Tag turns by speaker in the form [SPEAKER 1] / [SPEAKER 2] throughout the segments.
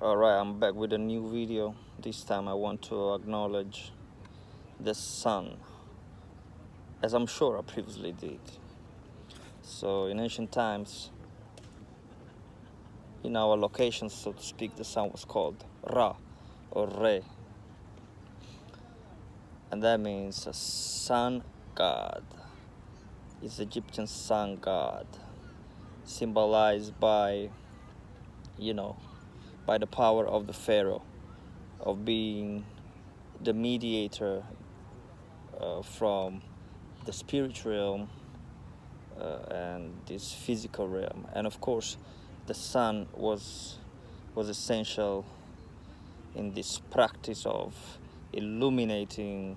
[SPEAKER 1] Alright, I'm back with a new video. This time I want to acknowledge the sun, as I'm sure I previously did. So in ancient times, in our locations, so to speak, the sun was called Ra or Re, and that means a sun god. It's Egyptian sun god, symbolized by, by the power of the pharaoh, of being the mediator from the spiritual realm and this physical realm. And of course, the sun was essential in this practice of illuminating,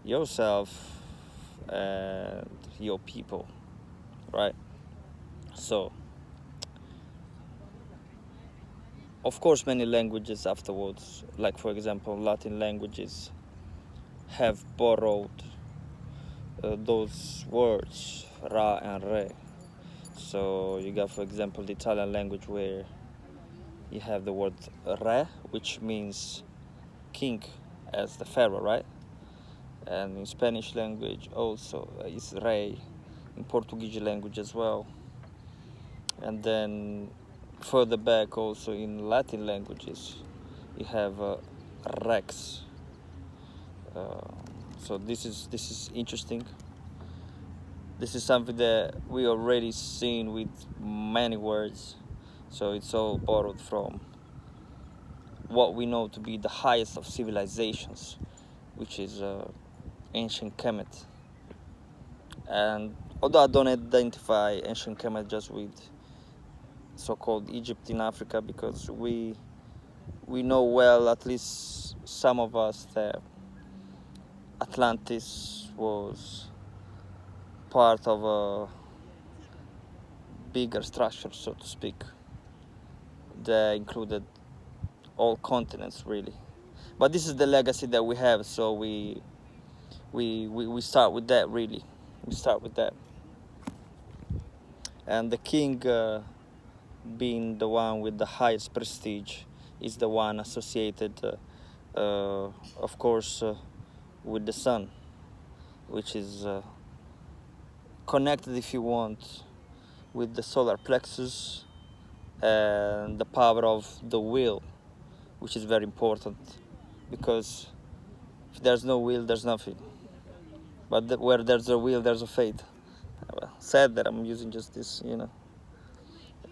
[SPEAKER 1] yourself and your people, right? So, of course, many languages afterwards, like for example, Latin languages, have borrowed those words, Ra and Re. So you got, for example, the Italian language where you have the word Re, which means king, as the pharaoh, right? And in Spanish language also is Rei, in Portuguese language as well. And then further back also in Latin languages, you have Rex. So this is interesting. This is something that we already seen with many words. So it's all borrowed from what we know to be the highest of civilizations, which is ancient Kemet. And although I don't identify ancient Kemet just with so-called Egypt in Africa, because we know well, at least some of us, that Atlantis was part of a bigger structure, so to speak, that included all continents, really. But this is the legacy that we have, so we start with that, really. We start with that. And the king, being the one with the highest prestige, is the one associated, of course, with the sun, which is connected, if you want, with the solar plexus and the power of the will, which is very important, because if there's no will, there's nothing. But where there's a will, there's a fate. Sad that I'm using just this,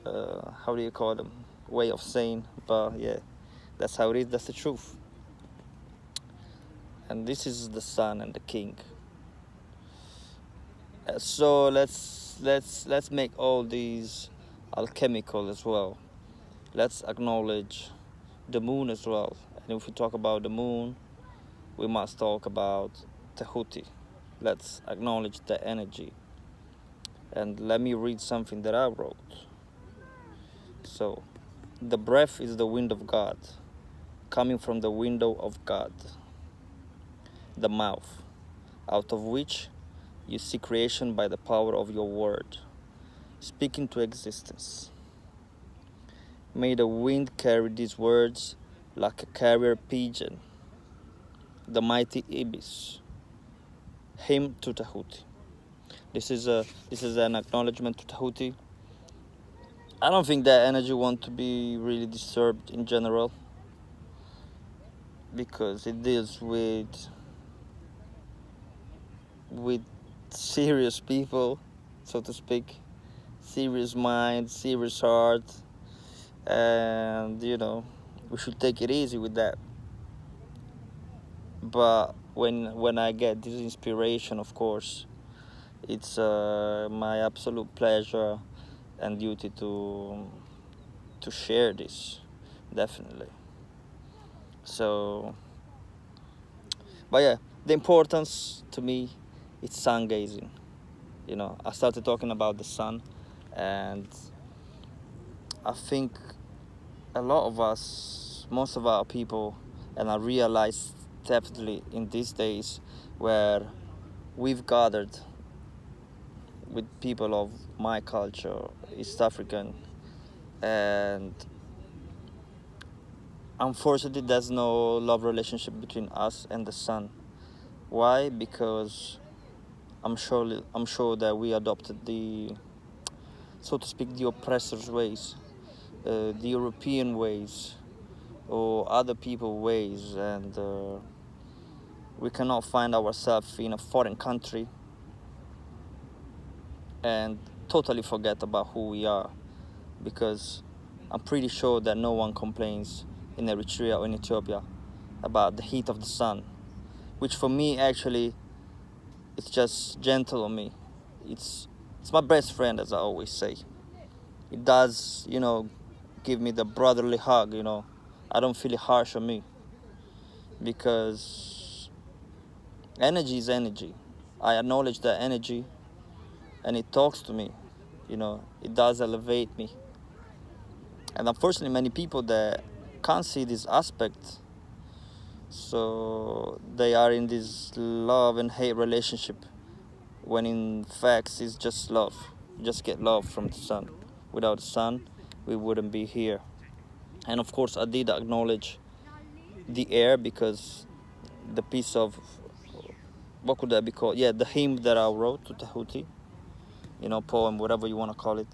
[SPEAKER 1] how do you call them, way of saying, but yeah, that's how it is. That's the truth. And this is the sun and the king. So let's make all these alchemical as well. Let's acknowledge the moon as well. And if we talk about the moon, we must talk about Tehuti. Let's acknowledge the energy. And let me read something that I wrote. So, the breath is the wind of God, coming from the window of God, the mouth, out of which you see creation by the power of your word, speaking to existence. May the wind carry these words like a carrier pigeon, the mighty ibis, hymn to Tehuti. This is an acknowledgement to Tehuti. I don't think that energy want to be really disturbed in general, because it deals with serious people, so to speak, serious mind, serious heart, and we should take it easy with that. But when I get this inspiration, of course, it's my absolute pleasure and duty to share this, definitely. So, but yeah, the importance to me, it's sun gazing. I started talking about the sun, and I think a lot of us, most of our people, and I realized definitely in these days where we've gathered with people of my culture, East African, And unfortunately, there's no love relationship between us and the sun. Why? Because I'm sure that we adopted the, so to speak, the oppressor's ways, the European ways, or other people's ways, and we cannot find ourselves in a foreign country and totally forget about who we are, because I'm pretty sure that no one complains in Eritrea or in Ethiopia about the heat of the sun, which for me actually it's just gentle on me. It's my best friend, as I always say. It does, give me the brotherly hug. I don't feel it harsh on me, because energy is energy. I acknowledge that energy, and it talks to me. It does elevate me. And unfortunately, many people that can't see this aspect, so they are in this love and hate relationship, when in fact it's just love. You just get love from the sun. Without the sun, we wouldn't be here. And of course, I did acknowledge the air, because the piece of, what could that be called? Yeah, the hymn that I wrote to Tehuti, poem, whatever you want to call it.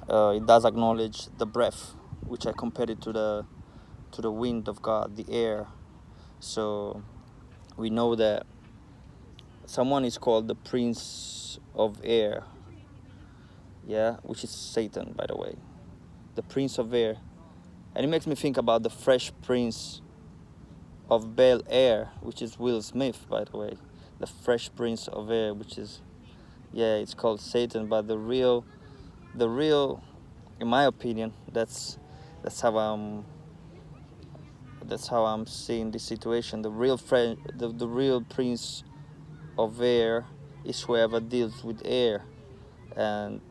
[SPEAKER 1] It does acknowledge the breath, which I compared it to the wind of God, the air. So we know that someone is called the Prince of Air, yeah, which is Satan, by the way, the Prince of Air. And it makes me think about the Fresh Prince of Bel Air, which is Will Smith, by the way. The Fresh Prince of Air, which is, yeah, it's called Satan. But the real, in my opinion, that's how I'm seeing this situation. The real Prince of Air is whoever deals with air. And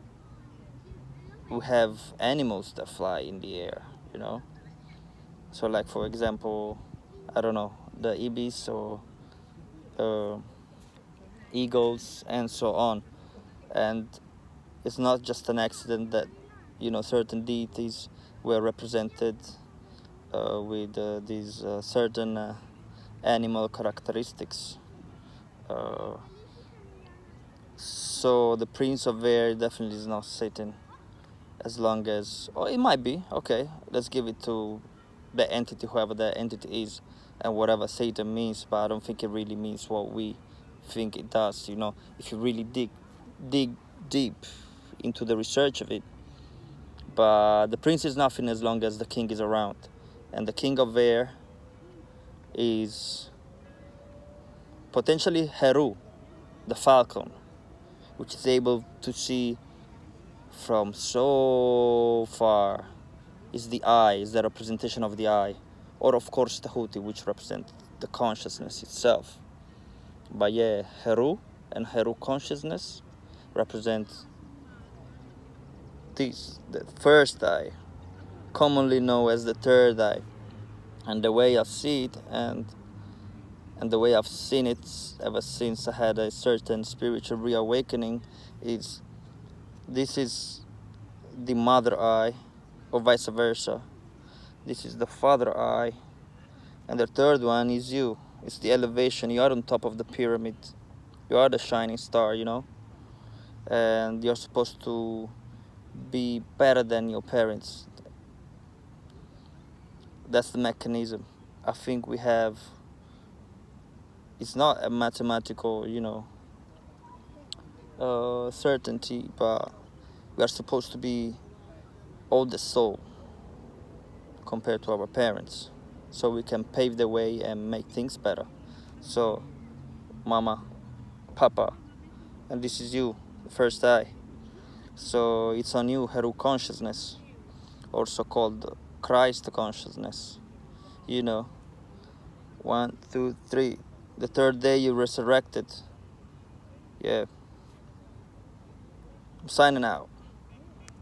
[SPEAKER 1] we have animals that fly in the air, So like, for example, I don't know, the ibis, or uh, eagles, and so on. And it's not just an accident that, certain deities were represented with these certain animal characteristics. Uh, so the Prince of Air definitely is not Satan, as long as, oh, it might be, okay, let's give it to the entity, whoever that entity is, and whatever Satan means. But I don't think it really means what we think it does. If you really dig deep into the research of it. But the prince is nothing as long as the king is around, and the king of air is potentially Heru, the falcon, which is able to see from so far. Is the eye, is the representation of the eye, or of course Tehuti, which represents the consciousness itself. But yeah, Heru and Heru consciousness represent this, the first eye, commonly known as the third eye. And the way I see it, and the way I've seen it ever since I had a certain spiritual reawakening, is this is the mother eye, or vice versa. This is the father eye, and the third one is you. It's the elevation. You are on top of the pyramid. You are the shining star, and you're supposed to be better than your parents. That's the mechanism. I think we have, it's not a mathematical, certainty, but we are supposed to be all the soul compared to our parents, so we can pave the way and make things better. So, mama, papa, and this is you, the first eye. So it's on you, Heru consciousness, also called Christ consciousness. 1, 2, 3. The third day you resurrected. Yeah. I'm signing out.